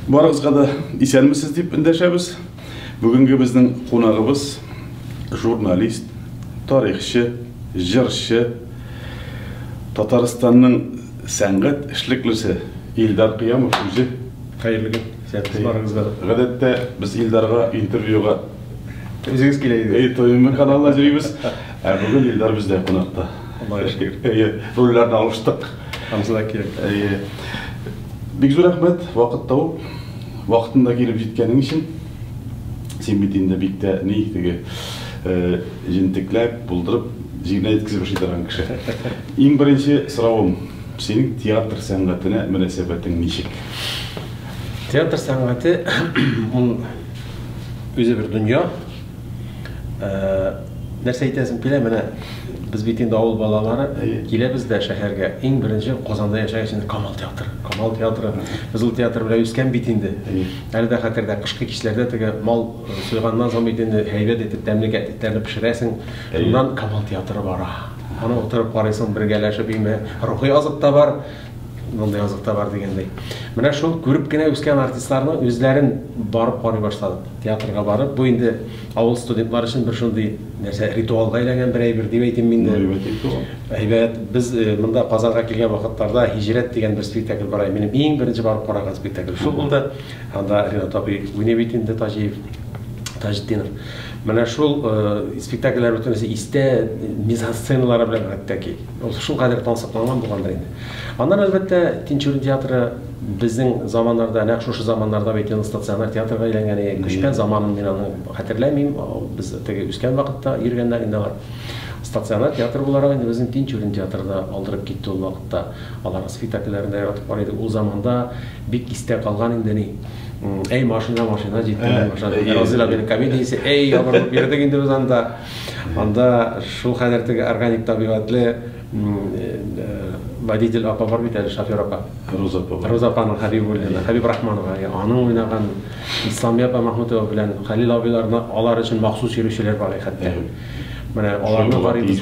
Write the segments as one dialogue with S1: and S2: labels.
S1: Барыңызға да исәнмісіз деп үндәшәбез. Бүгінгі біздің қонағыбыз журналист, тарихшы, жыршы, Татарстанның сәнгать эшлеклесе Илдар Қиямов өзі.
S2: Қайырлы күн. Сәттіз барыңызға.
S1: Ғадәттә біз Илдарға интервьюға
S2: өзіңіз келейді.
S1: Тойынмен каналына жүрейміз. Бүгін Илдар бізде қонақта. Рөллерді алыштық.
S2: Хамзада керек.
S1: Бик зор рахмет, вақыт тауып, вақытында келіп жеткенің үшін. Сен бетінде бикте нейіктігі жентікләп, бұлдырып, жегіне еткізіп жидырған кіші. Ең бірінші сұрауым, сенің театр сәңғатына мүнәсәбәтің нешік?
S2: Театр сәңғаты өзі бір дүния. Нәрсе айтасың келе, міне біз бетінде ауыл балалары келе бізде шәһәрге. Ең бірінші Қозанда яшаған Камал театры. Камал театры, Қызыл театр біле өскен бетінде. Әлі де қатарда қышқы кешілерде тігі мал сойғаннан соң бетінде әйбет етіп дәмлік әттеттерді пішіресің. Ондан Камал театры бара. Оны отырып қарайсың біргеләшіп еме. Рухи азық та бар, ондай азық та бар дегендей. Міне шол көріп кене өскен артистларны өзлерін барып қарай баштады. Театрға барып, бұл енді ауыл студентлар үшін бір шындай нәрсе ритуалға айланған бір әйбір деп айтайын менде. Әйбет, біз мұнда Қазанға келген вақыттарда Хижрет деген бір спектакль бар. Менің ең бірінші барып қараған спектакль. Шол болды. Анда Ринат абай ойнап етінде Тажиддинов. Міне шул спектакльлер өтінесе исте мизансценалары білен әттәки. Шул қадір тансықланған болғандар енді. Андан әлбәттә Тинчурин театры біздің замандарда, нәқшушы замандарда бейтен стационар театрға еленгені күшпен заманын мен аны қатерләмеймін. Біз өскен вақытта ергенлерінде бар. Стационар театр боларaq енді біздің Тинчурин театрда алдырып кетті ол вақытта. Алар спектакльлерінде яратып бар еді. Ол заманда бек исте қалған енді эй машина жетті. Разила бен комедиясы эй абырып берді енді біз анда шул қадертігі органик табиғатлы водитель апа бар бит әлі, шофер апа. Роза апаның Хабиб Рахманова. Аның ойнаған Ислами апа Махмутова белән Халил абиларны алар үшін махсус йөрүчеләр бар хәтта. Менә аларны барыбыз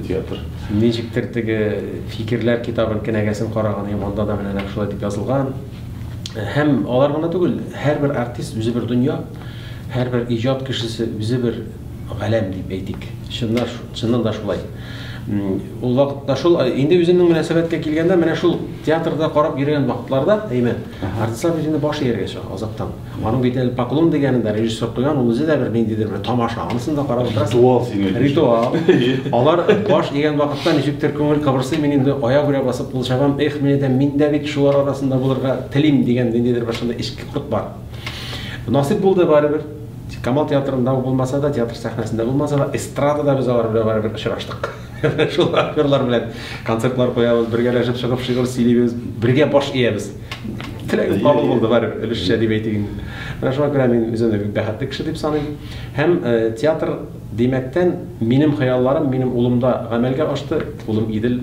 S2: театр. Ничектер теге фикерләр китабын кенәгәсен караган яманда да менә шулай дип язылган. Һәм алар гына түгел, һәрбер артист үзе бер дөнья, һәрбер иҗат кешесе үзе бер галәм дип әйтик. Чыннан да шулай. Ул вакытта шул инде үзенең мөнәсәбәткә килгәндә, менә шул театрда карап йөргән вакытларда, әйме, артистлар бит инде баш ияргә чыга азаптан. Аның бит әле поклон дигәнендә режиссер куйган, ул үзе дә бер ниндидер тамаша, анысын да карап утырасың. Ритуал. Алар баш игән вакытта ничектер күңел кабырсый, мин инде аяк үрә басып булшагам, эх, мин дә бит шулар арасында булырга телим дигән ниндидер башында ишке курт бар. Насип булды барыбер. Камал театрында булмаса да, театр сәхнәсендә булмаса да, эстрадада без алар белән барыбер очраштык. Шул актерлар белән концертлар куябыз, бергәләшеп чыгып шигырь сөйлибез, бергә баш иябез. Теләк кабул булды барыбер, өлешчә дип әйтик. Менә шуңа күрә мин үземне бик бәхетле кеше дип саныйм. Һәм театр димәктән минем хыялларым, минем улымда гамәлгә ашты. Улым Идел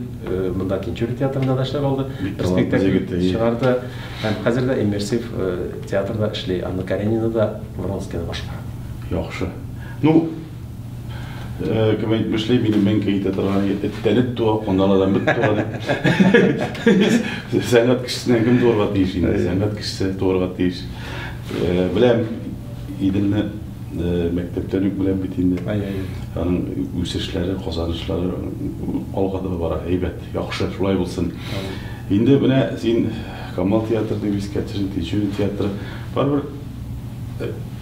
S2: монда Тинчурин театрында да эшләп алды. Спектакль чыгарды. Һәм хәзер дә иммерсив театрда эшли. Анна Каренина да Вронскийны башкара.
S1: Яхшы. Ну, кем әйтмешләй, минем мен кәйтә торган эттәнет туа, ондан бит туа. Сәнгать кешесенә кем туарга тиеш инде? Сәнгать кешесе туарга тиеш. Беләм, Иделне мәктәптән үк беләм бит инде. Аның үсешләре, казанышлары алга да бара, әйбәт, яхшы, шулай булсын. Инде менә син Камал театры дип искәтсең, Тинчурин театры барбер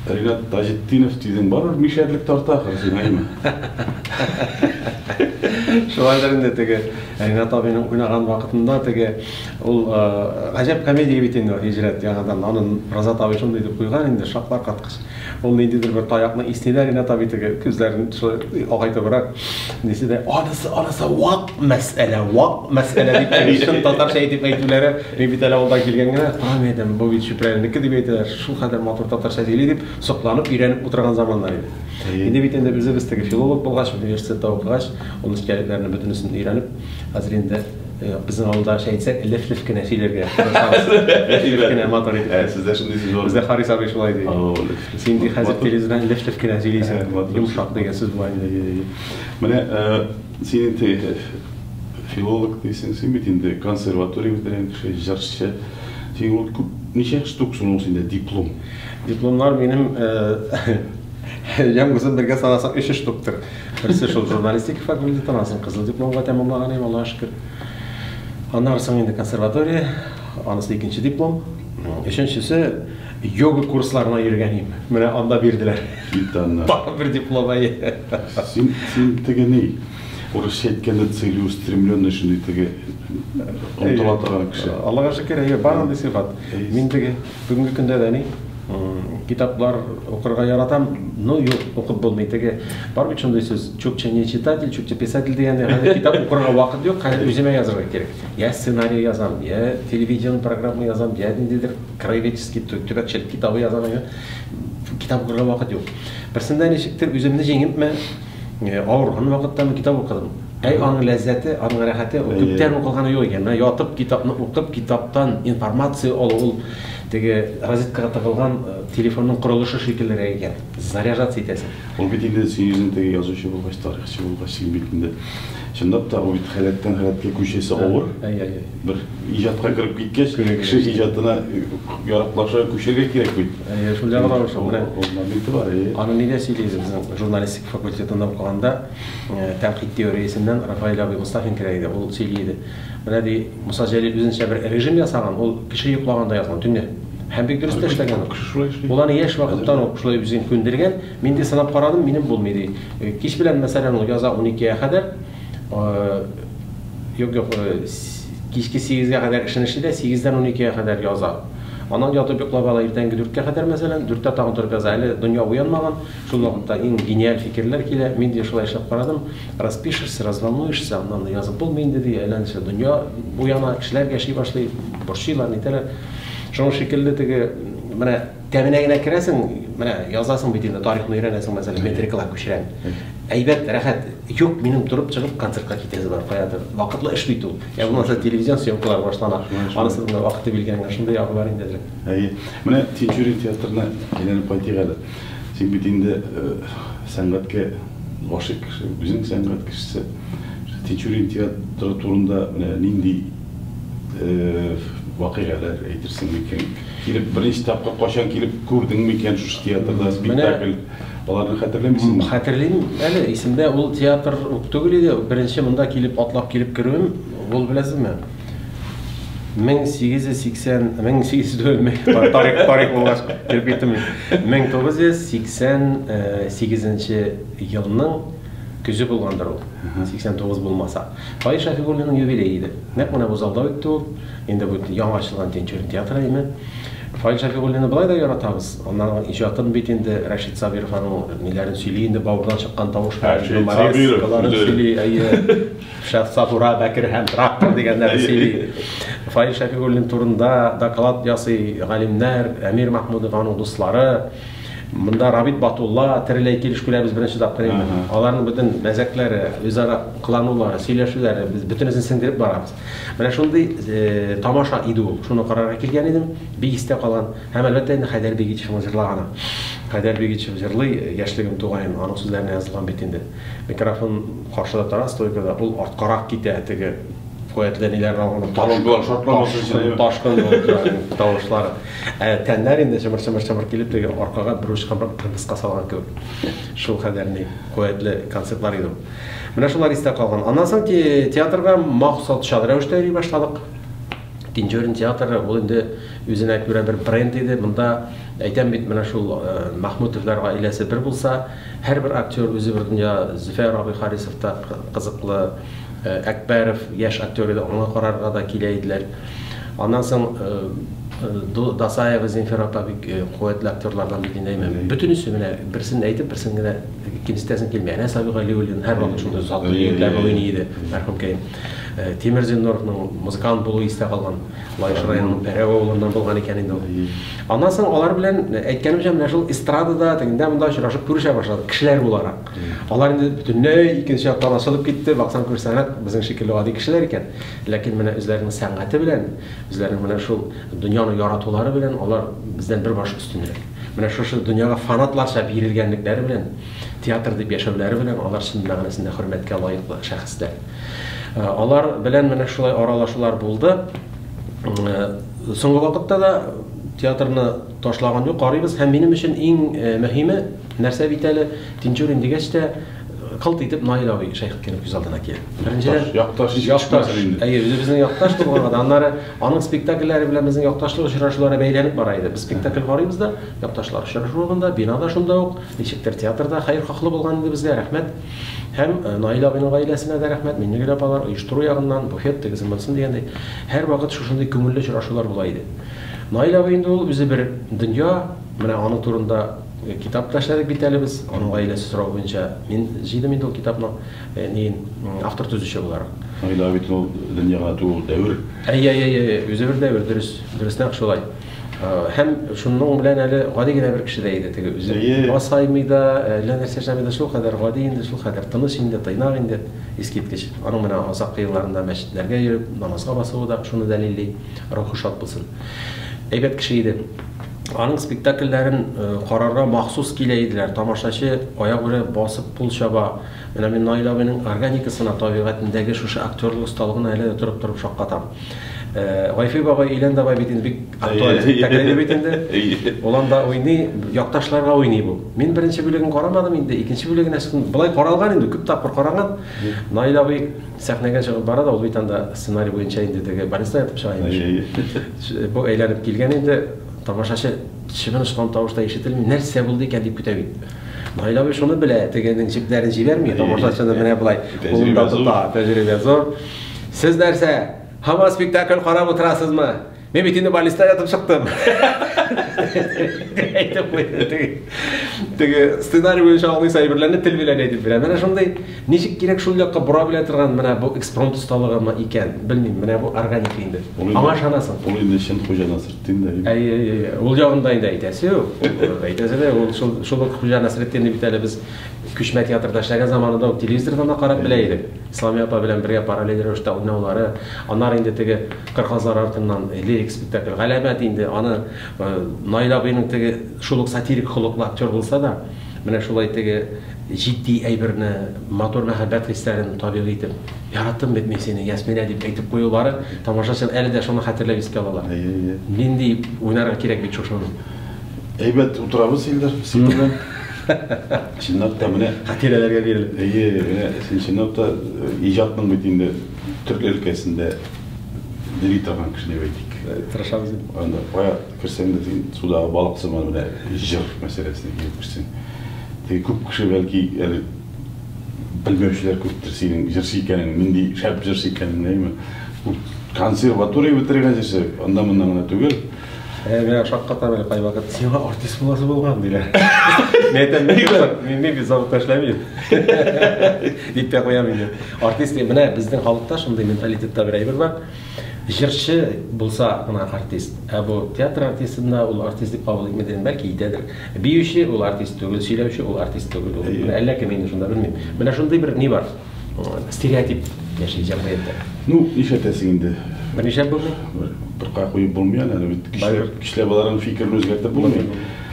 S1: Ринат Тажиддинов дигән барбер мишәрлек тарта хәзер әйме.
S2: Шулайдан инде теге Ринат абыйның уйнаган вакытында теге ул гаҗәп комедия бит инде Хижрет яңадан аның Разат абый шундый дип куйган инде шаклар каткыч. Ул ниндидер бер таякны истедә Ринат абый теге күзләрен агайтыбрак нисидә анысы вак мәсьәлә дип әйтүләре татарча әйтеп әйтүләре бит әле алда килгәнгә тәмәдән бу бит шүпрәнеке дип әйтәләр. Шул хәдер матур татарча сөйли дип сокланып өйрәнеп утырган заманнар иде. Инде бит инде үзебез теге филолог булгач, университетта укыгач, ул нечкәлекләрне бөтенесен өйрәнеп, хәзер инде bizning avvalda şey etsek, lif kine şeylerge. Lif kine motor etsek.
S1: Sizde şimdi siz var.
S2: Bizde Haris abi şulaydı. Şimdi hazır televizyon lif kine şeyliyse yumuşak diye siz var.
S1: Mene senin de filolog değilsin, sen bitinde konservatuariya bitiren şey jarşçı. Sen ol Неше штук соның içinde диплом?
S2: Дипломlar benim Жаңғызым бірге санасам 3 штуктыр. Бірісі шул журналистика факультетін асын қызыл дипломға тәмамлаған ем, Аллаға шүкір. Аннан соң енді консерватория, анысы 2-ші диплом. Үшіншісі йога курсларына йөргән ем. Менә анда бирделәр. Бір диплом ае.
S1: Сен теге не? Орысша әйткәндә целеустремленный шундый теге омтыла торган кеше.
S2: Аллаға шөкер, бар андый сыйфат. Мин теге бүгенге көндә дә ни китаплар укырга яратам, но юк, укып булмый. Теге бар бит шундый сүз, чукча не читатель, чукча писатель дигәндә, хәзер китап укырга вакыт юк, хәзер үземә язарга кирәк. Я сценарий язам, я телевизион программа язам, я ниндидер краеведческий төбәкчелек китабы язам, китап укырга вакыт юк. Берсендә ничектер үземне җиңепме, авырган вакытта китап укыдым. Аның ләззәте, аның рәхәте күптән укылганы юк икән. Ятып китапны укып, китаптан информация алу, теге розеткага тыгылган телефонның курылышы шикелле икән. Заряжаться итәсең.
S1: Ул бит инде син теге язучы булгач, тарихчы булгач, син бит инде чынлап та бит хәләттән хәләткә күчәсе авыр. Бер иҗатка кирип киткәч, кеше иҗатына яраклаша күчәргә кирәк бит.
S2: Шундый гына шул.
S1: Ул бит бар.
S2: Аны нидә сөйләйбез безнең журналистик факультетында укыганда, тәнкыйть теориясеннән Рафаэль абый Мустафин кирәк иде. Ул сөйләде. Менә ди Муса Җәлил үзенчә бер режим ясаган, ул кеше йоклаганда язган төнне. Һәм бик дөрес эшләгән. Ул аны яшь вакыттан ук шулай үзен күндергән. Мин дә санап карадым, минем булмый ди. Кич белән мәсәлән ул яза 12-гә кадәр, юк, кичке 8-гә кадәр эшен эшли дә, 8-дән 12-гә кадәр яза. Аннан ятып йоклап ала, иртәнге 4-кә кадәр мәсәлән, 4-тә тагын торып яза. Әле дөнья уянмаган, шул вакытта иң гениаль фикерләр килә. Мин дә шулай эшләп карадым. Распишешься, разволнуешься, аннан язып булмый инде ди. Әйләнешә дөнья уяна, кешеләр яши башлый, борчыйлар, нитәләр. Шуның шикелле теге менә тәминә генә керәсең, менә язасың бит инде, тарихны өйрәнәсең, мәсәлән, метрикалар күчерәм. Әйбәт, рәхәт. Юк, минем турып чыгып концертка китәсе бар, каядыр. Вакытлы эш бит ул. Я булмаса телевизион съемкалар башлана. Анысы да вакыты билгәнгә шундый ягы бар инде.
S1: Менә Тинчурин театрына әйләнеп кайтыйк әле. Син бит инде сәнгатькә гашык кеше, үзең сәнгать кешесе. Тинчурин театры турында менә нинди вакыйгалар әйтерсең микән? Килеп беренче тапкыр качан килеп күрдең микән шу театрда спектакль? Аларны хәтерләмисеңме?
S2: Хәтерлим. Әле исемдә ул театр түгел иде. Беренче монда килеп атлап килеп керүем, ул беләсезме? 1880 тарих булгач килеп киттем. 1988 елның көзе булгандыр ул. 89 булмаса. Фаил Шафигуллинның юбилейы иде. Нәкъ менә бу залда үтте ул. Инде бу яңа ачылган Тинчурин театры име. Фаил Шафигуллинны былай да яратабыз. Аннан иҗатын бит инде Рәшит Сабиров аның ниләрен сөйли инде, бауырдан чыккан тавыш белән сөйли. Шафсатура Бәкер һәм трактор дигәннәр сөйли. Фаил Шафигуллин турында доклад ясый галимнәр, Әмир Мәхмүдов аның дуслары. Монда Рабит Батулла тереләй килешкүләр без беренче тапкыр инде. Аларның бөтен мәзәкләре, үзара кыланулары, сөйләшүләре без бөтенесен сеңдереп барабыз. Менә шундый тамаша иде ул. Шуны карарга килгән идем. Бик истә калган. Һәм әлбәттә инде Хәйдәр Бигичевның җырлаганы. Хәйдәр Бигичев җырлый, яшьлегем тугайын, аның сүзләренә язылган бит инде. Микрофон каршыда тора, стойкада, ул арткарак китә, теге куәтләниләр алган ташкын тавышлары. Тәннәр инде чымыр килеп теге аркага бер учка кырмыска салган кебек. Шул хәдәрне куәтле концертлар иде. Менә шулар истә калган. Аннан соң театрга максатча рәвештә йөри башладык. Тинчурин театры ул инде үзенә күрә бер бренд иде. Монда әйтәм бит, менә шул Мәхмүтовлар гаиләсе бер булса, һәрбер актер үзе бер дөнья. Зөфәр абый Харисов та кызыклы, Әкбәров яшь актер иде, аны карарга да килә иделәр. Аннан соң Дасаева Зинфира бик куәтле актерлардан бит инде. Бөтенесе менә берсен әйтеп, берсен генә икенчесен килмәй. Әнә Сабир Галиуллин һәр вакыт шундый затлы егетләр уйный иде, мәрхүм Кәйим. Тимер Зиннуровның музыкант булуы истә калган. Лайыш районының Бәрәү авылыннан булган икән инде ул. Аннан соң алар белән әйткәнемчә менә шул эстрадада тегендә монда очрашып күрешә башлады, кешеләр буларак. Алар инде бөтенләй икенче яктан ачылып китте, баксаң күрсәң, безнең шикелле гади кешеләр икән. Ләкин менә үзләренең сәнгате белән, үзләренең менә шул дөньяны яратулары белән алар бездән бер баш өстенрәк. Менә шушы дөньяга фанатларча бирелгәнлекләре белән, театр дип яшәүләре белән алар чын мәгънәсендә хөрмәткә лаеклы шәхесләр. Алар белән менә шулай аралашулар булды. Соңгы вакытта да театрны ташлаган юк, карыйбыз һәм минем өчен иң мөһиме нәрсә бит әле Тинчурин дигәч тә кылт итеп Наил абый Шәйхетдинов күз алдына килә. Беренчедән
S1: якташ,
S2: үзебезнең якташ булганга, аннары аның спектакльләре белән безнең якташлык очрашулары бәйләнеп бара иде. Без спектакль карыйбыз да, якташлар очрашуында, бинада шунда ук, ничектер театрда хәер хаклы булган иде безгә, рәхмәт. Һәм Наил абыйның гаиләсенә дә рәхмәт, Миңнегөл апалар оештыру ягыннан, буфет тегезен булсын дигәндәй, һәр вакыт шушындый күңелле очрашулар була иде. Наил абый инде ул үзе бер дөнья, менә аның турында китап ташладык бит әле без, аның гаиләсе сорау буенча. Мин җыйдым инде ул китапны, автор төзүче буларак.
S1: Наил абый ул дөньяга туу дәвр.
S2: Үзе бер дәвр, дөрестән шулай. Һәм шуның белән әле гади генә бер кеше дә иде, теге үзе басаймый да, әллә нәрсә эшләмәй дә, шул кадәр гади инде, шул кадәр тыныч инде, тыйнак инде, искиткеч. Аның менә азак елларында мәчетләргә йөреп, намазга басуы да шуны дәлилли, рухы шат булсын. Әйбәт кеше иде. Аның спектакльләрен карарга махсус килә иделәр. Тамашачы аяк белән басып пул чаба. Менә мин Наил абыйның органикасына, табигатендәге шушы актерлык осталыгына әле дә торып шаккатам. Гайфи бабай Илән бабай бит инде бик актуаль спектакль бит инде. Ул анда уйный, якташларга уйный бу. Мин беренче бүлеген карамадым инде, икенче бүлеген әсен булай каралган инде, күп тапкыр караган. Наил абый сәхнәгә чыгып бара да, ул бит анда сценарий буенча инде теге больница ятып чыга инде. Бу әйләнеп килгән инде, тамашачы чыбын ышкан тавышта ишетелми, нәрсә булды икән дип көтә бит. Наил абый шуны белә, тегенең җипләрен җибәрми, тамашачыны менә булай кулында тота, тәҗрибә зур. Сез нәрсә? Hamma spektakl qarab o'tirasizmi? Men bitinda balista yotib chiqdim. Aytib qo'ydi. Tege ssenariy bo'yicha olgan sayberlarni til bilan aytib beraman. Mana shunday nechik kerak shul yoqqa bura bila turgan mana bu ekspromт ustaligimi ekan, bilmayman. Mana bu organik endi. Аңа шанасың.
S1: Ул инде шын Хуҗа Насретдин да.
S2: Ул ягында инде әйтәсе юк. Әйтәсе дә ул шул Хуҗа Насретдинне бит әле без Күчмә театрда эшләгән заманында телевизордан да карап белә идек. Исламия апа белән бергә параллель рәвештә уйнаулары, аннары инде теге Кыргызлар артыннан лирик спектакль галәмәт инде, аны Наил абыйның теге шул сатирик холыклы актер булса да, менә шулай теге җитди әйберне, матур мәхәббәт хисләрен табигый итеп, яраттым бит мин сине, Ясмина дип әйтеп куюлары, тамашачы әле дә шуны хәтерләп искә алалар. Нинди уйнарга кирәк бит шушыны.
S1: Әйбәт утырабыз инде, син белән. Чынлапта менә
S2: хатирәләргә бирелеп.
S1: Менә син чынлапта иҗатның бит инде төрк өлкәсендә дили торган кеше дип әйтик.
S2: Тырышабыз.
S1: Анда бая керсәң дә син судагы балык сыман менә җыр мәсьәләсенә килеп керсәң. Теге күп кеше бәлки әле белмәүчеләр күптер синең җырчы икәнен, нинди шәп җырчы икәнен, әйме. Консерватория бетергән җырчы, анда моннан гына түгел.
S2: Мен шаккатам әле кай вакыт сиңа артист буласы булган диләр. Мен бит заводта эшләмим. Дип тә куям инде. Артист менә безнең халыкта шундый менталитетта бер әйбер бар. Җырчы булса гына артист. Бу театр артистында ул артист дип кабул итмәдән бәлки итәдер. Биюче ул артист түгел, сөйләүче ул артист түгел. Әллә кем инде шунда белмим. Менә шундый бер ни бар. Стереотип яши җәмгыятьтә.
S1: Ну, ишәтәсең инде.
S2: Берничә булды?
S1: Bir куеп булмый аны бит кишләр балаларның фикерен үзгәртеп булмый.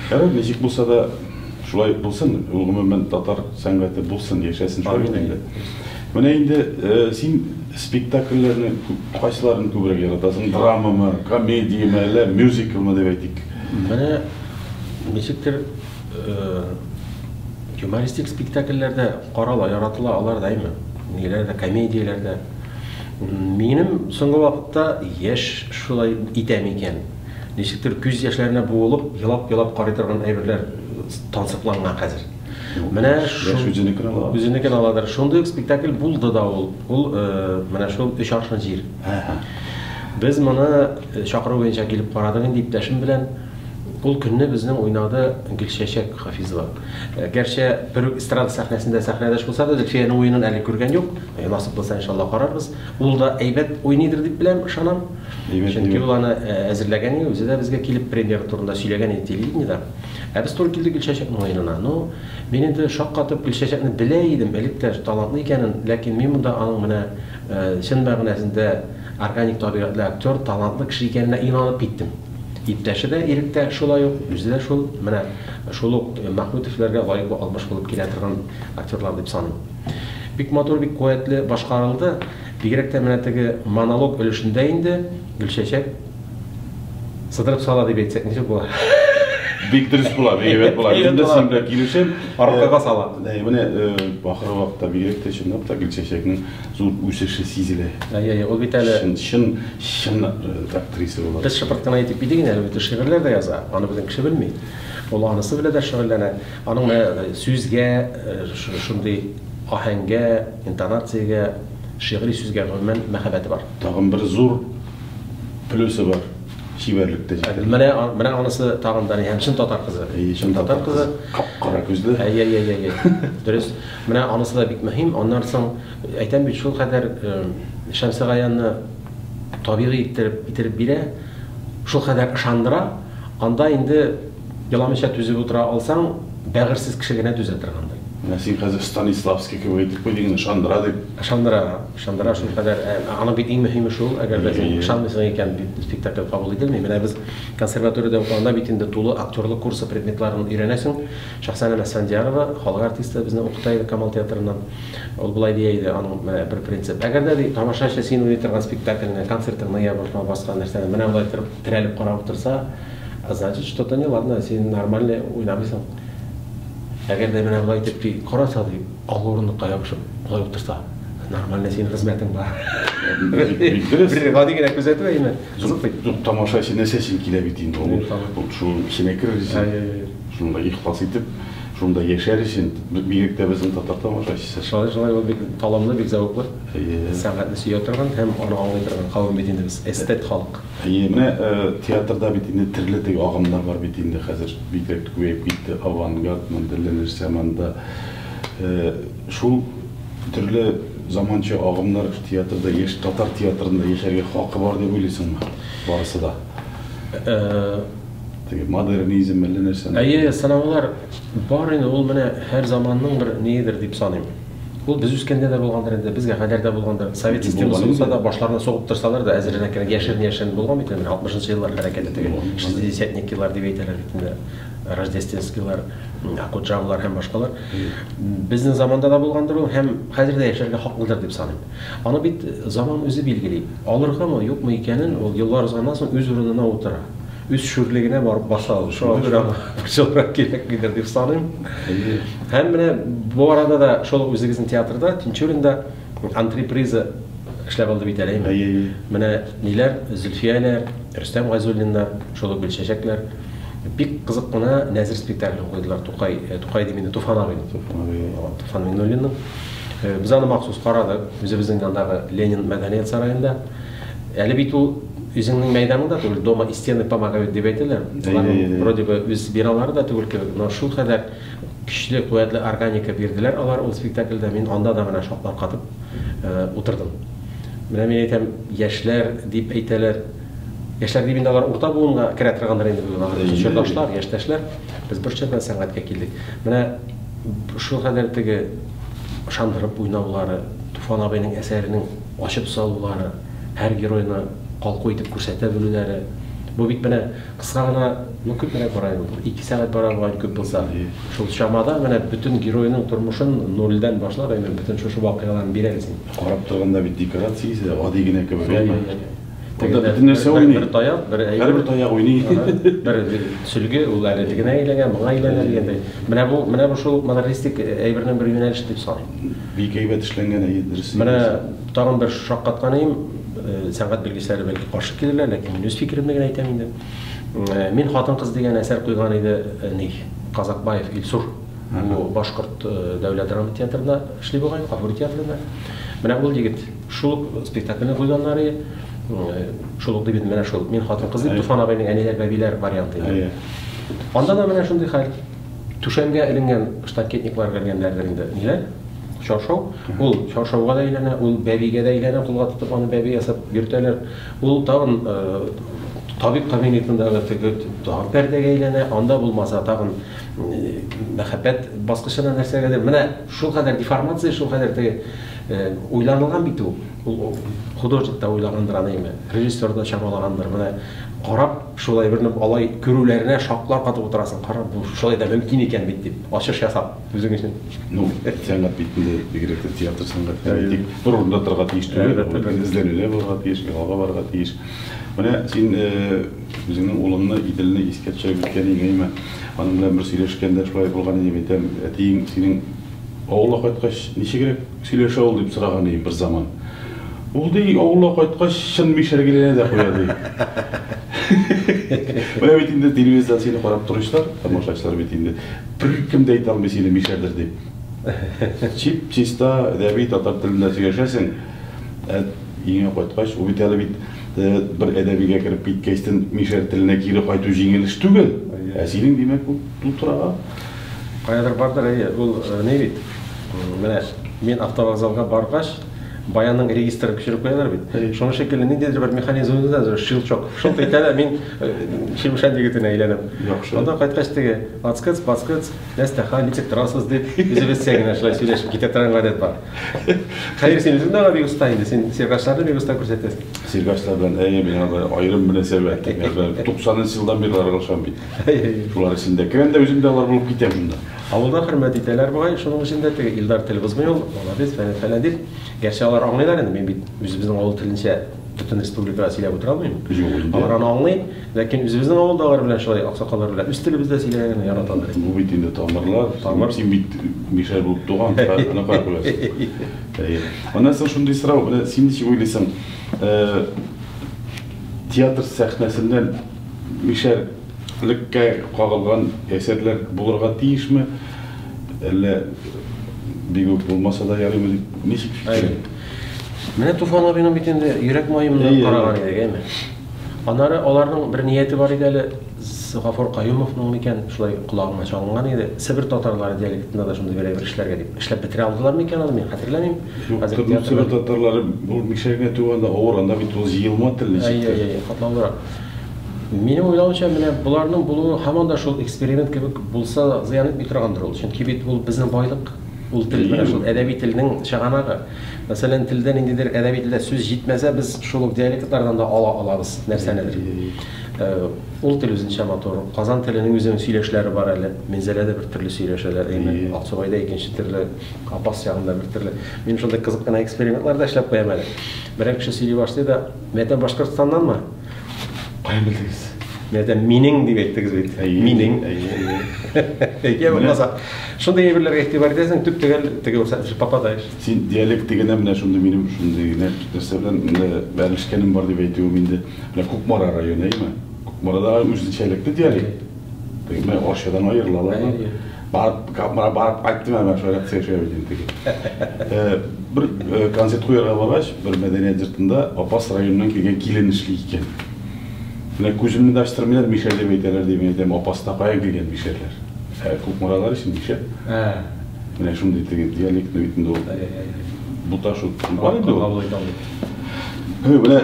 S1: Ярар, ничек булса да шулай булсын, ул гомумән татар сәнгате булсын, яшәсен шулай инде. Менә инде син спектакльләрне кайсыларын күбрәк яратасың? Драмамы, комедиямы, әллә мюзиклмы дип әйтик?
S2: Менә ничектер юмористик спектакльләрдә карала, яратыла алар даимы. Ниләрдә, комедияләрдә. Минем соңгы вакытта яшь шулай итәм икән. Ничектер күз яшьләренә буылып, елап карый торган әйберләр тансыкланган хәзер. Менә үзенекен аладыр. Шундый спектакль булды да ул. Ул менә шул 3 аршын җир. Без моны чакыру буенча килеп карадык инде иптәшем белән. Ул көнне безнең уйнады Гөлчәчәк Хафизова. Гәрчә бер эстрада сәхнәдәш булса да, Зөлфиянең уенын әле күргән юк. Насып булса иншалла карарбыз. Ул да әйбәт уйныйдыр дип беләм, ышанам. Чөнки ул аны әзерләгән иде, үзе дә безгә килеп премьера турында сөйләгән иде телевидениедә. Без туры килдек Гөлчәчәкнең уенына. Ну, мин инде шаккатып Гөлчәчәкне белә идем, электә талантлы икәнен, ләкин мин монда аның менә чын мәгънәсендә органик табигатьле актер, талантлы кеше икәненә инанып киттем. Иптәше дә иректә шулай ук, үзе дә шул, менә шул ук Мәхмүтовләргә лаек алмаш булып килә торган актерлар дип саныйм. Бик матур, бик куәтле башкарылды. Бигрәк тә менә теге монолог өлешендә инде Гөлчәчәк Сыдырып сала деп әйтсәк ничек була?
S1: Бик дөрес була, әйбәт була. Мин дә син белән килешәм.
S2: Аркага сала.
S1: Менә ахыры вакытта бигрәк тә чынлап та Гөлчәчәкнең зур үсеше сизелә.
S2: Ул бит әле
S1: Чын актриса була.
S2: Без шыпырткан әйтеп бидеген әле бит шигырьләр дә яза. Аны безнең кеше белми. Ул анысы белә дә шигырьләнә. Аның сүзгә, шундый аһәнгә, интонациягә, шигъри сүзгә гомумән мәхәббәте бар.
S1: Тагын бер зур плюсы бар. Шибәрлектә.
S2: Менә анысы тагын да һәм шын татар кызы.
S1: Шын татар кызы. Кара күзле.
S2: Дөрес. Менә анысы да бик мөһим. Аннан соң әйтәм бит шул кадәр Шәмсигаянны табигый иттереп бирә, шул кадәр ышандыра. Анда инде яламыйча түзеп утыра алсаң, бәгырьсез кеше генә түзә торгандай.
S1: Син хәзер Станиславский кебек әйтеп куйдың, ышандыра дип.
S2: Ышандыра шул кадәр. Аның бит иң мөһиме шул, әгәр без ышанмыйсың икән бит спектакль кабул ителми. Менә без консерваториядә укыганда бит инде тулы актерлык курсы предметларын өйрәнәсең. Шәхсән Сандиярова, халык артисты безне укыта иде Камал театрыннан. Ул булай дия иде, аның бер принцип. Әгәр дә тамашачы син уйный торган спектакльне, концертны я башка нәрсәне менә булай терәлеп карап утырса, значит что-то неладно, син нормально уйнамыйсың. Әгәр дә менә булай итеп караса дип, алгырыныкка ябышып, булай утырса, нормально син хезмәтең бар. Бер гади генә күзәтү әйме.
S1: Тамашачы нәрсәсен килә бит инде ул. Шул эченә керер, шунда ихлас итеп, шунда яшәр өчен бигрәк тә безнең татар тамашачысы.
S2: Шулай ул бик талымлы, бик зәвыклы. Сәнгатьне сөйә торган һәм аны аңлый торган кавым бит инде без, эстет халык.
S1: Менә театрда бит инде төрле агымнар бар бит инде хәзер бигрәк күбәйеп китте. Авангард, модерлер заманда. Шул төрле заманча агымнар театрда, яшь татар театрында яшәргә хакы бар дип уйлыйсыңмы? Барысы да. Модернизм әллә нәрсә.
S2: Санаулар бар инде, ул менә һәр заманның бер нидер дип саныйм. Ул без үскәндә дә булгандыр инде, безгә кадәр дә булгандыр. Совет системасы булса да, башларына соғып торсалар да, әзерләнә яшерен булган бит инде 60-нчы еллар хәрәкәте теге. 60-нчы еллар дип әйтәләр бит инде. Рождественскийлар, Акуджавлар һәм башкалар. Безнең заманда да булгандыр ул, һәм хәзер дә яшәргә хаклыдыр дип саныйм. Аны бит заман үзе билгели. Алыргамы, юкмы икәнен ул еллар узганнан соң үз урынына утыра. Үз шүрлегенә барып баша алды. Шуңа күрә бер кирәк бидер дип саныйм. Һәм менә бу арада да шул үзегезнең театрда, Тинчуринда антреприза эшләп алды бит әле. Менә ниләр, Зөлфияләр, Рөстәм Газуллиннар, шул Гөлчәчәкләр бик кызык кына нәзер спектакль куйдылар. Тукай дип инде Туфан абый. Туфан Миннуллинның. Без аны махсус карадык. Үзебезнең яндагы Ленин мәдәният сараенда. Әле бит ул үзеңнең мәйданыңда түгел, дома и стены помогают дип әйтәләр. Вроде бы үз биналары да түгел кебек, но шул кадәр көчле, куәтле органика бирделәр алар ул спектакльдә. Мин анда да менә шатлар катып утырдым. Менә мин әйтәм, яшьләр дип әйтәләр. Яшьләр дип инде алар урта буынга керә торганнар инде бүген. Чордашлар, яшьтәшләр. Без бер чакта сәнгатькә килдек. Менә шул кадәр теге ышандырып уйнаулары, Туфан абыйның әсәренең ачып салулары, һәр геройны калку итеп күрсәтә белүләре. Бу бит менә кыска гына, күп менә бара инде. 2 сәгать бара булган күп булса. Шул чамада менә бүтән геройның тормышын нолдан башлап, әймен бүтән шушы вакыйгаларны бирәлсең.
S1: Карап торганда бит декорациясе гади генә кебек. Бүтән нәрсә уйный.
S2: Бер таяк,
S1: бер таяк уйный.
S2: Бер сөлге ул әле дигән әйләнгән, моңа әйләнә дигәндәй. Менә бу шул модернистик әйбернең бер юнәлеш дип саныйм.
S1: Бик әйбәт эшләнгән дөрес.
S2: Менә тагын бер шаккатканым, сәнгать белгечләре бәлки каршы килерләр, ләкин мин үз фикеремне генә әйтәм инде. Мин Хатын-кыз дигән әсәр куйган иде Казакбаев Илсур. Бу Башкорт дәүләт драма театрында эшли булган, Гафури театрында. Менә ул егет шул спектакльне куйганнары, шул дип менә шул Мин Хатын-кыз дип Туфан абыйның әниләр бәбиләр варианты иде. Анда да менә шундый хәл. Түшәмгә эленгән штакетниклар кергәннәрдер инде. Ниләр? Чаршау. Ул чаршауга да әйләнә, ул бәбигә дә әйләнә, кулга тотып аны бәби ясап йөртәләр. Ул тагын табиб кабинетындагы тагын пәрдәгә әйләнә, анда булмаса тагын мәхәббәт баскычына нәрсәгәдер. Менә шул кадәр деформация, шул кадәр теге уйланылган бит ул. Ул художник та уйлагандыр аны, режиссер да чамалагандыр. Менә қарап, шулай бірініп алай көрулеріне шақлар қатып отырасың, қарап, бұл шулай да мүмкін екен бит деп, ашыш жасап, өзің үшін.
S1: Ну, сәңғат битінде бигерәк театр сәңғат бит. Бір орында тұрға тиіш түгел, ізденуде болға тиіш, алға барға тиіш. Міне, сен өзіңнің ұлыңны, иделіні еске түсіріп өткенің ейме, аның білән бір сөйлешкенде шулай болған едім етем, әтейін сенің ауылға қайтқаш неше керек сөйлеші ауыл деп сұраған едім бір заман. Ол дей, ауылға қайтқаш шын мишер келене де қояды. Мына бетінде телевизияда сені қарап тұрыштар, тамашашылар бетінде, бір кімді айта алмай сені мишердір деп. Чип, чиста, әдәби татар тілінде сөйлешесің, ең қайтқаш, ол бет әлі бет бір әдәбиге кіріп бейткестен мишер тіліне кері қайту жеңіліш түгел. Сенің демек бұл тұраға?
S2: Қайадыр бардыр, бұл не бейт? Мен автовокзалға барғаш, баянның регистрі күшіріп қоялар бейт. Шоны шекелі нендедір бір механизмында шилчок. Шыл қайтады, мен шилмішан дегетін әйленім. Онда қайтқаштығы ацқыц, басқыц, нәстәқа, нетек тұрасыз деп, өзі сәгін ашылай сөйлешіп кете тұран ғадет бар. Қайыр сен өзің дағы бей ұстайынды, сен сергаштарды бей ұста көрсетесің.
S1: Сергаштардан мен айырым біріне сәбәт. 90-шы жылдан бері арғалшан бейт. Шулар ішінде. Кіренде өзімде алар болып кетем мұнда.
S2: Ауылда хөрмәт итәләр бугай, шуның өчен дә Илдар теле бозмый ул, молодец, фәлән дип. Гәрчә алар аңлыйлар инде, мен бит үзебезнең авыл теленчә бөтен республикага сөйләп утыра алмыйм. Алар аны аңлый, ләкин үзебезнең авылдагылар белән шулай аксакаллар белән үз телебездә сөйләгәнне яраталар.
S1: Бу бит инде тамырлар, син бит мишәр булып туган, аны карап куясың. Аннан соң шундый сорау, син ничек уйлыйсың? Театр сәхнәсеннән мишәрлеккә кагылган әсәрләр булырга тиешме? Әллә бик үк булмаса да ярыймы дип ничек фикер?
S2: Менә Туфан абыйның бит инде йөрәк майымны караган иде, әйме. Аннары аларның бер нияте бар иде әле, Гафур Каюмовның микән шулай колагыма чалынган иде. Себер татарлары диалектында да шундый бер эшләргә дип. Эшләп бетерә алдылар микән аны, мен хәтерләмим.
S1: Хәзер Себер татарлары бу мишәргә туганда авыр, анда бит ул җыелма тел ничек?
S2: Катлаулар. Минем уйлавымча, менә буларның булуы һаман да шул эксперимент кебек булса зыян итми торгандыр ул. Чөнки бит ул безнең байлык. Ул тел менә шул әдәби телнең чыганагы. Мәсәлән, телдә ниндидер әдәби телдә сүз җитмәсә, біз шул ук диалектлардан да алабыз нәрсәнедер. Ул тел үзенчә матур. Казан теленең үзенең сөйләшләре бар әле. Минзәләдә бер төрле сөйләшәләр, Аксубайда икенче төрле, Апас ягында бер төрле. Мин шунда кызык кына экспериментларда эшләп куям әле. Берәр кеше сөйли башлый да, "Мәдән Башкортстаннанмы?"
S1: Каян белдегез?
S2: Мәдән минең дип әйттегез бит. Минең. Әйе, булмаса. Шундай әйберләргә игътибар итәсең, төп теге күрсәтүче попадаешь.
S1: Син диалект дигәндә менә шундый минем шундый нәрсә белән бәрлешкәнем бар дип әйтүем инде. Менә Кукмара районы, әйме? Кукмарада үзенчәлекле диалект. Менә Ашадан аерылалар. Барып айттым әмә шулай сөйләшә идем. Бер концерт куярга баргач, бер мәдәният йортында Апас районыннан килгән килен эшли икән. Менә күземне дә ачтырмыйлар, мишәр дип әйтәләр дип әйтәм, Апаста каян килгән мишәрләр. Кукмаралар өчен мишәр. Менә шундый диалект битендә ул. Бу ташу бар инде ул. Менә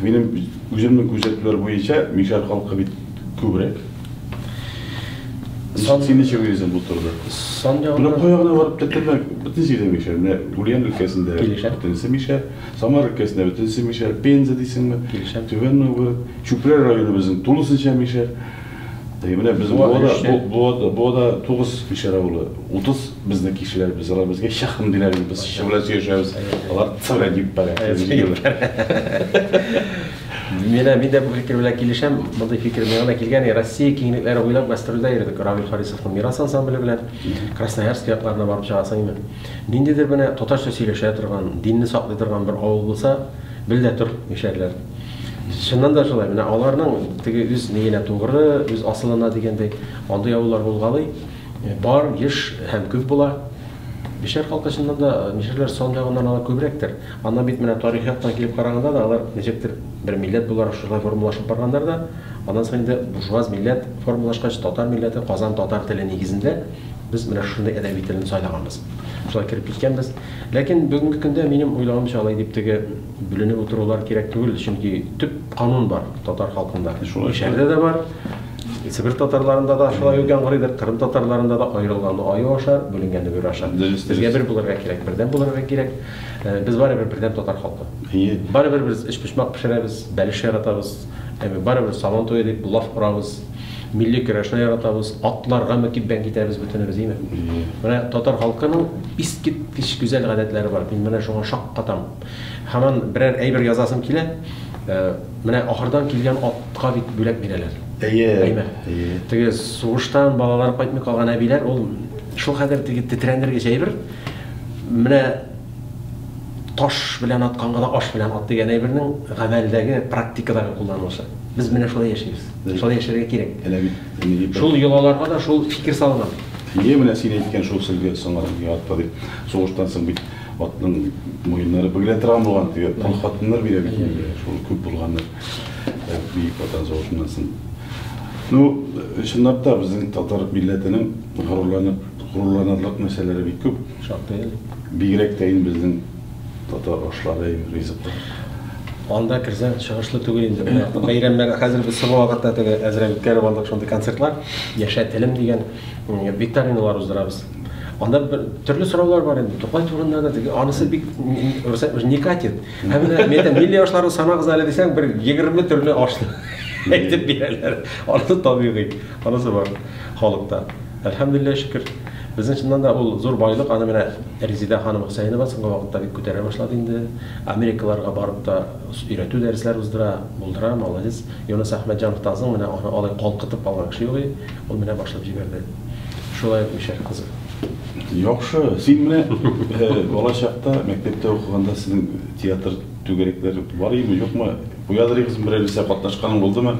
S1: минем үземнең күзәтүләр буенча мишәр халкы бит күбрәк. Син ничек уйлыйсың бу турыда? Менә каягына барып тәтәләр, бөтенсе дә мишәр. Менә Ульян өлкәсендә бөтенсе мишәр, Самар өлкәсендә бөтенсе мишәр, Пенза дисеңме? Түбән Новгород, Чүпрә районыбызның тулысынча мишәр. Менә безнең буада 9 мишәр авылы, 30 безнең кешеләр, без алар безгә шәхм диләр, без шәүлә сөйләшәбез. Алар цәвә дип бара. Мен дә бу фикер белән килешәм. Мондый фикер миңа килгән, Россия киңлекләре уйлап гастрольдә йөрдек. Равил Харисовның Мирас ансамбле белән Красноярск якларына барып чыгасың инде. Ниндидер менә татарча сөйләшә торган, динне саклый торган бер авыл булса, белдә тор мишәрләр. Шуннан да шулай, менә аларның теге үз нигенә тугры, үз асылына дигәндәй, андый авыллар булгалый, бар, еш һәм күп була. Мишәр халкы чыннан да мишәрләр сан ягыннан алар күбрәктер. Аннан бит менә тарих яктан килеп караганда да алар ничектер бер милләт буларак шулай формалашып баргандар да, аннан соң инде буржуаз милләт формалашкач татар милләте, Казан татар теле нигезендә без менә шундый әдәби телне сайлаганбыз. Шулай кирип киткәнбез. Ләкин бүгенге көндә минем уйлавымча алай дип теге бүленеп утырулар кирәк түгел, чөнки төп канун бар татар халкында. Мишәрдә дә бар. Сибир татарларында да шулай ук яңгырыйдыр, Кырым татарларында да аерылган аю ашар, бүленгәнне бер ашар. Безгә бер булырга кирәк, бердәм булырга кирәк. Без барыбер бердәм татар халкы. Барыбер без эш пешмак пешерәбез, бәлеш яратабыз,
S2: Барыбер сабан тойдык, лав курабыз, милли көрәшне яратабыз, атларга мөкиббән китәбез бөтенебез, име? Менә татар халкының искиткеч гүзәл гадәтләре бар. Мин менә шуңа шаккатам. Һаман берәр әйбер язасым килә. Менә ахырдан килгән атка бит бүләк бирәләр. Теге сугыштан балалар кайтмый калган әбиләр, ул шул хәзер теге тетрәндергеч әйбер. Менә таш белән атканга да аш белән ат дигән әйбернең гамәлдәге, практикадагы кулланылышы. Без менә шулай яшибез. Шулай яшәргә кирәк. Шул йолаларга да шул фикер салынган.
S1: Менә син әйткән шул сезгә соңгы атта дип, сугыштан соң бит атның муеннары бөгелә торган булган, теге хатыннар бирә бит, шул күп булганнар. Бик ватан сугышыннан соң. Ну, чынлап та безнең татар милләтенең горурланырлык мәсьәләләре бик күп.
S2: Шактый.
S1: Бигрәк тә инде татар ашлары, ризыклар.
S2: Анда кирсәң чыгышлы түгел инде. Бәйрәмнәр хәзер без соңгы вакытта теге әзрәк үткәреп алдык шундый концертлар, яшә телем дигән викториналар уздырабыз. Анда төрле сораулар бар инде. Тукай турында да теге анысы бик не катит. Һәм мен милли ашлары санагыз әле дисәң, бер 20 төрле ашлы әйтеп бирәләр. Анысы табигый. Анысы бар халыкта. Әлхәмдүлилләһ, шөкер. Безнең чыннан да ул зур байлык. Аны менә Резида ханым Хөсәйнова соңгы вакытта бик күтәрә башлады инде. Америкаларга барып та өйрәтү дәресләр уздыра, булдыра, молодец. Юнус Әхмәтҗанов тазың менә аны алай калкытып алган кеше юк. Ул менә башлап җибәрде. Шулай мишәр кызы.
S1: Яхшы, син менә балачакта мәктәптә укыганда сезнең театр түгәрәкләре бар идеме, юкмы? Буядырыгыз берәрсе катнашканың булдымы?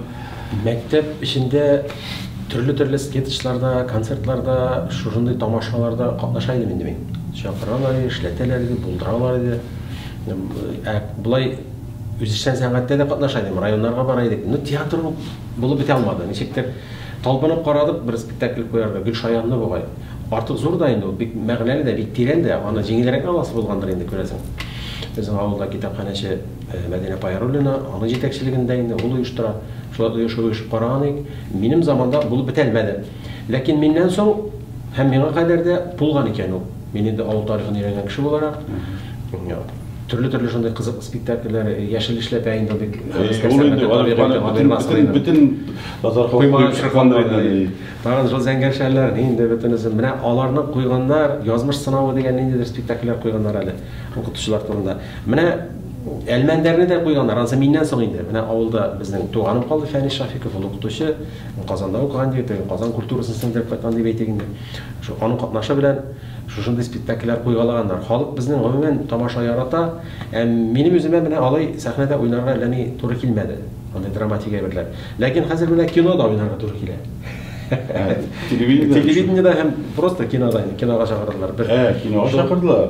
S2: Мәктәп эчендә төрле скетчларда, концертларда, шушындай тамашаларда катнаша идем инде мин. Чакыралар, эшләтәләр иде, булдыралар иде. Булай үзешчән сәнгатьтә дә катнаша идем, районнарга бара идек. Ну, театр булып бетә алмады. Ничектер талпынып карадык, бер спектакль куярга, Гөлшаянны бугай. Артык зур да инде, бик мәгънәле дә, бик тирән дә, аны җиңелрәк аласы булгандыр инде, күрәсең. Безнең авылда китапханәче Мәдинә Пайруллина, аны җитәкчелегендә инде ул оештыра. Шулай оешып караган. Минем заманда булып бетә алмады. Ләкин миннән соң һәм миңа кадәр дә булган икән ул. Мин инде авыл тарихын өйрәнгән кеше буларак, төрле шундый кызык спектакльләр, яшел эшләпә инде бик
S1: бөтен татар халкы шыркандыр инде.
S2: Тагын шул зәңгәршәлләр инде бөтенесе менә аларны куйганнар, язмыш сынавы дигән ниндидер спектакльләр куйганнар әле укытучылар турында. Менә Әлмәндәрне дә куйганнар, анысы миннән соң инде. Менә авылда безнең туганым калды, Фәнис Шафиков, ул укытучы, Казанда укыган дип, Казан культурасын сеңдереп кайткан дип әйтик инде. Шу аның катнашы белән шушындай спектакльләр куйгалаганнар. Халык безнең гомумән тамаша ярата. Минем үземә менә алай сәхнәдә уйнарга әлләни туры килмәде. Андай драматик әйберләр. Ләкин хәзер менә кинода уйнарга туры килә. Телевидениеда һәм просто кинога чакырдылар.
S1: Кинога чакырдылар.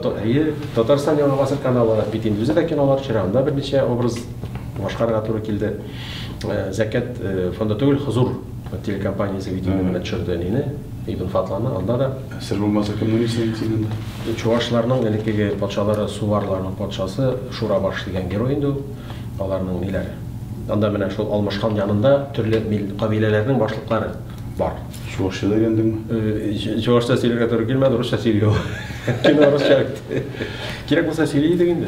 S2: Татарстан Яңа Гасыр каналы бит инде үзе дә кинолар чыгарында берничә образ башкарырга туры килде. Зәкәт фонды түгел, Хозур телекомпаниясе видеоны төшерде нене, Ибн Фатланы, анда да
S1: сер булмаса кемнең исеме синендә?
S2: Чуашларның элекеге патшалары, Суварларның патшасы Шурабаш дигән герой инде ул. Аларның ниләре. Анда менә шул Алмашхан янында төрле кабиләләрнең башлыклары бар.
S1: Чуашча дигәндеңме?
S2: Чуашча сөйләргә туры килмәде, русча сөйләү. Кино русча. Кирәк булса сөйләйдек инде.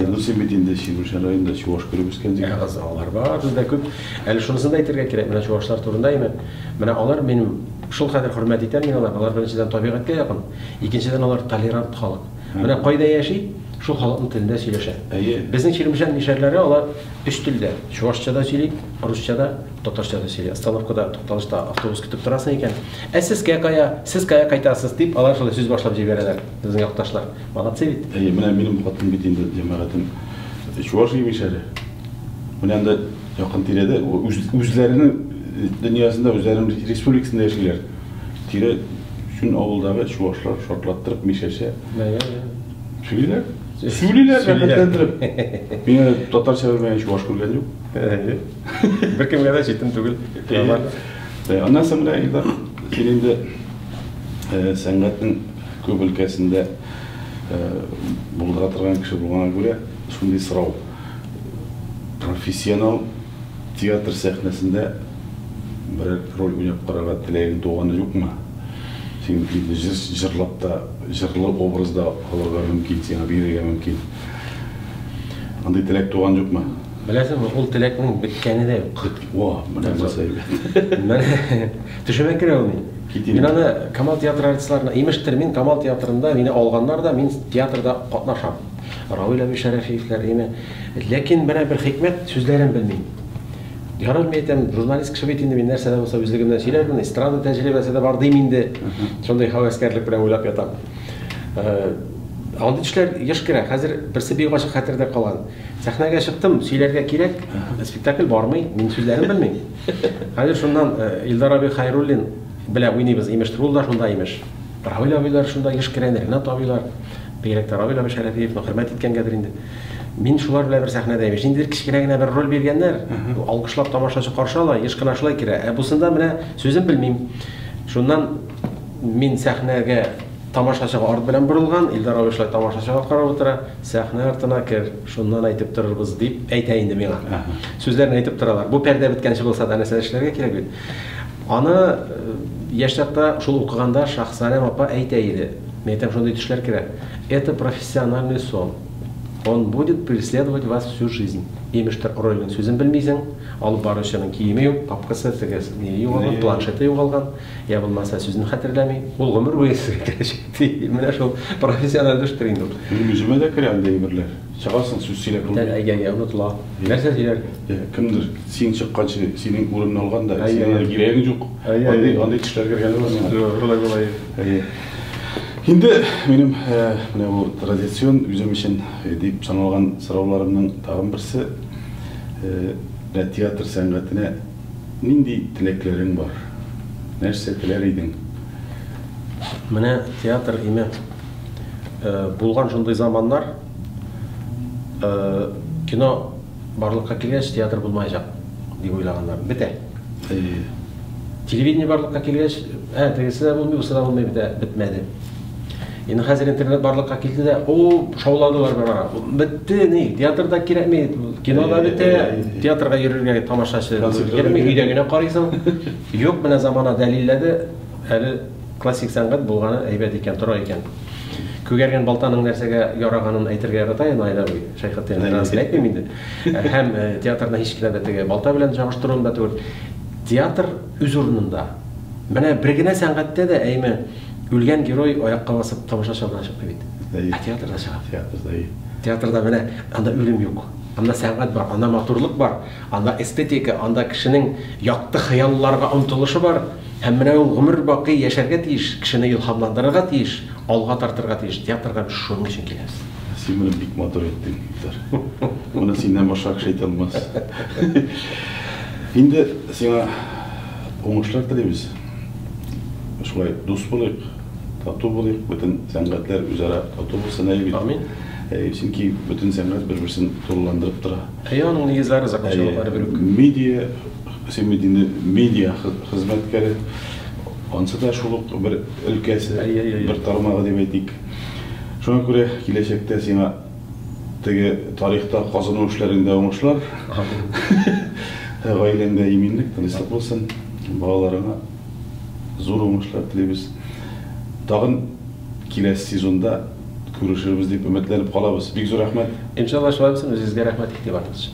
S1: Ну син бит инде Чуаш районында Чуаш күреп үскән дигән.
S2: Алар бар, бездә күп. Әле шунысын да әйтергә кирәк, менә Чуашлар турында име. Менә алар минем шул хәзер хөрмәт итәм мин алар беренчедән табигатькә якын, икенчедән алар толерант халык. Менә кайда яши, шул халыкның телендә сөйләшә. Безнең Чирмешән нишәрләре алар өч телдә, Чуашчада сөйли, русчада, татарчада сөйли. Остановкада тукталышта автобус көтеп торасың икән. Сез кая кайтасыз дип, алар шулай сүз башлап җибәрәләр. Безнең якташлар. Молодцы бит.
S1: Менә минем хатын бит инде җәмәгатем Чуаш имешәре. Менә анда якын тирәдә үзләренең дөньясында, үзләренең республикасында яшиләр. Тирә шун авылдагы чуашлар шартлаттырып мишәшә. Сөйлиләр. Сөйлиләр рәхәтләндереп. Мин татарча белмәгән чуаш күргән юк.
S2: Беркемгә дә җитем түгел.
S1: Аннан соң менә инде син инде сәнгатьнең күп өлкәсендә булдыра торган кеше булганга күрә, шундый сорау. Профессионал театр сәхнәсендә бер роль уйнап карарга теләгән туганы юкмы? Син җырлап та, җырлы образда калырга мөмкин, сиңа бирергә мөмкин. Андый теләк туган юкмы?
S2: Беләсең, ул теләкнең беткәне дә юк.
S1: Менә мәсәле.
S2: Мен төшемә керә ул. Мин аны Камал театры артистларына, имештер, мин Камал театрында мине алганнар да, мин театрда катнашам. Равил Әби Шәрәфиевләр име. Ләкин менә бер хикмәт сүзләрен белмим. Ярым әйтәм, журналист кеше бит инде, мин нәрсә дә булса үзлегемнән сөйләрмен, эстрада тәҗрибәсе дә бар дим инде. Шундай хәвәскәрлек белән уйлап ятам. Андый эшләр еш керә. Хәзер берсе бик ачык хәтердә калган. Сәхнәгә чыктым, сөйләргә кирәк, спектакль бармый, мин сүзләрен белмим. Хәзер шуннан Илдар Аби Хайруллин белә уйныйбыз, имештер, ул да шунда имеш. Равил абыйлар шунда еш керәнер, Ринат абыйлар, бигрәк Равил Аби Шәрәфиевне хөрмәт иткәнгәдер инде. Мин шулар белән бер сәхнәдә имеш. Инде кичкенә генә бер роль биргәннәр, алкышлап тамашачы каршы ала, еш кына шулай керә. Бусында менә сүзен белмим. Шуннан мин сәхнәгә тамашачыга арт белән борылган, Илдар абый шулай тамашачыга карап утыра, сәхнә артына кер, шуннан әйтеп торырбыз дип әйтә инде миңа. Сүзләрне әйтеп торалар. Бу пәрдә беткәнче булса да нәрсә эшләргә кирәк бит. Аны яшьтәктә шул укыганда Шахсалям апа әйтә иде. Мен әйтәм, шундый төшләр керә. Это профессиональный сон. Он будет преследовать вас всю жизнь. Имештер рольның сүзен белмисең, алып баручының киеме юк, папкасы тегес не югалган, планшеты югалган, я булмаса сүзен хәтерләми, ул гомер буе сезгә кирәк. Менә шул профессиональ төштер инде.
S1: Үземә дә керә андый әйберләр. Чыгасың сүз сөйләп
S2: калды. Әйгә, онытыла. Нәрсә сөйләр?
S1: Кемдер син чыкканчы синең урынны алганда, синең кирәгең юк. Андый төшләр кергән булган. Инде минем менә бу традицион үзем өчен дип саналган сорауларымның тагын берсе, театр сәнгатенә нинди теләкләрең бар? Нәрсә теләр идең?
S2: Менә театр име булган шундый заманнар, кино барлыкка килгәч театр булмаячак дип уйлаганнар. Бетә. Телевидение барлыкка килгәч, тегесе дә булмый, бусы да булмый, бетмәде. Инде хәзер интернет барлыкка килде дә, шауладылар бара. Бетте, ни, театрда кирәкми, кинода бетә, театрга йөрергә тамашачы кирәкми, өйдә генә карыйсың. Юк, менә замана дәлилләде, әле классик сәнгать булганы әйбәт икән, тора икән. Күгәргән балтаның нәрсәгә яраганын әйтергә ярата, Айда буй, Шәйхетдин әйтмим инде. Һәм театрда һич кенә дә балта белән чагыштыруын да түгел. Театр үз урынында. Менә бер генә сәнгатьтә дә әйме үлгән герой аякка басып тамашачыга чыкты бит. Театрда чыга. Театрда менә анда үлем юк. Анда сәнгать бар, анда матурлык бар, анда эстетика, анда кешенең якты хыялларга омтылышы бар. Һәм менә ул гомер бакый яшәргә тиеш, кешене илһамландырырга тиеш, алга тартырга тиеш. Театрга шуның өчен киләбез.
S1: Син менә бик матур иттең, Илдар. Моны синнән башка кеше әйтә алмас. Инде сиңа уңышлар телибез. Шулай дус булыйк, тату булыйк, бөтен сәнгатьләр үзара тату булсын әйбит.
S2: Амин.
S1: Чөнки бөтен сәнгать бер-берсен турыландырып тора.
S2: Аның нигезләре закончалыклары бер үк.
S1: Медиа хезмәткәре, ансы да шул ук бер өлкәсе, бер тармагы дип әйтик. Шуңа күрә киләчәктә сиңа теге тарихта казыну эшләрендә уңышлар. Гаиләңдә иминлек, тынычлык булсын, балаларыңа зур уңышлар телибез. Тагын киләсе сезонда күрешербез дип өметләнеп калабыз. Бик зур рәхмәт.
S2: Иншалла шулай булсын, үзегезгә рәхмәт, игътибарыгыз өчен.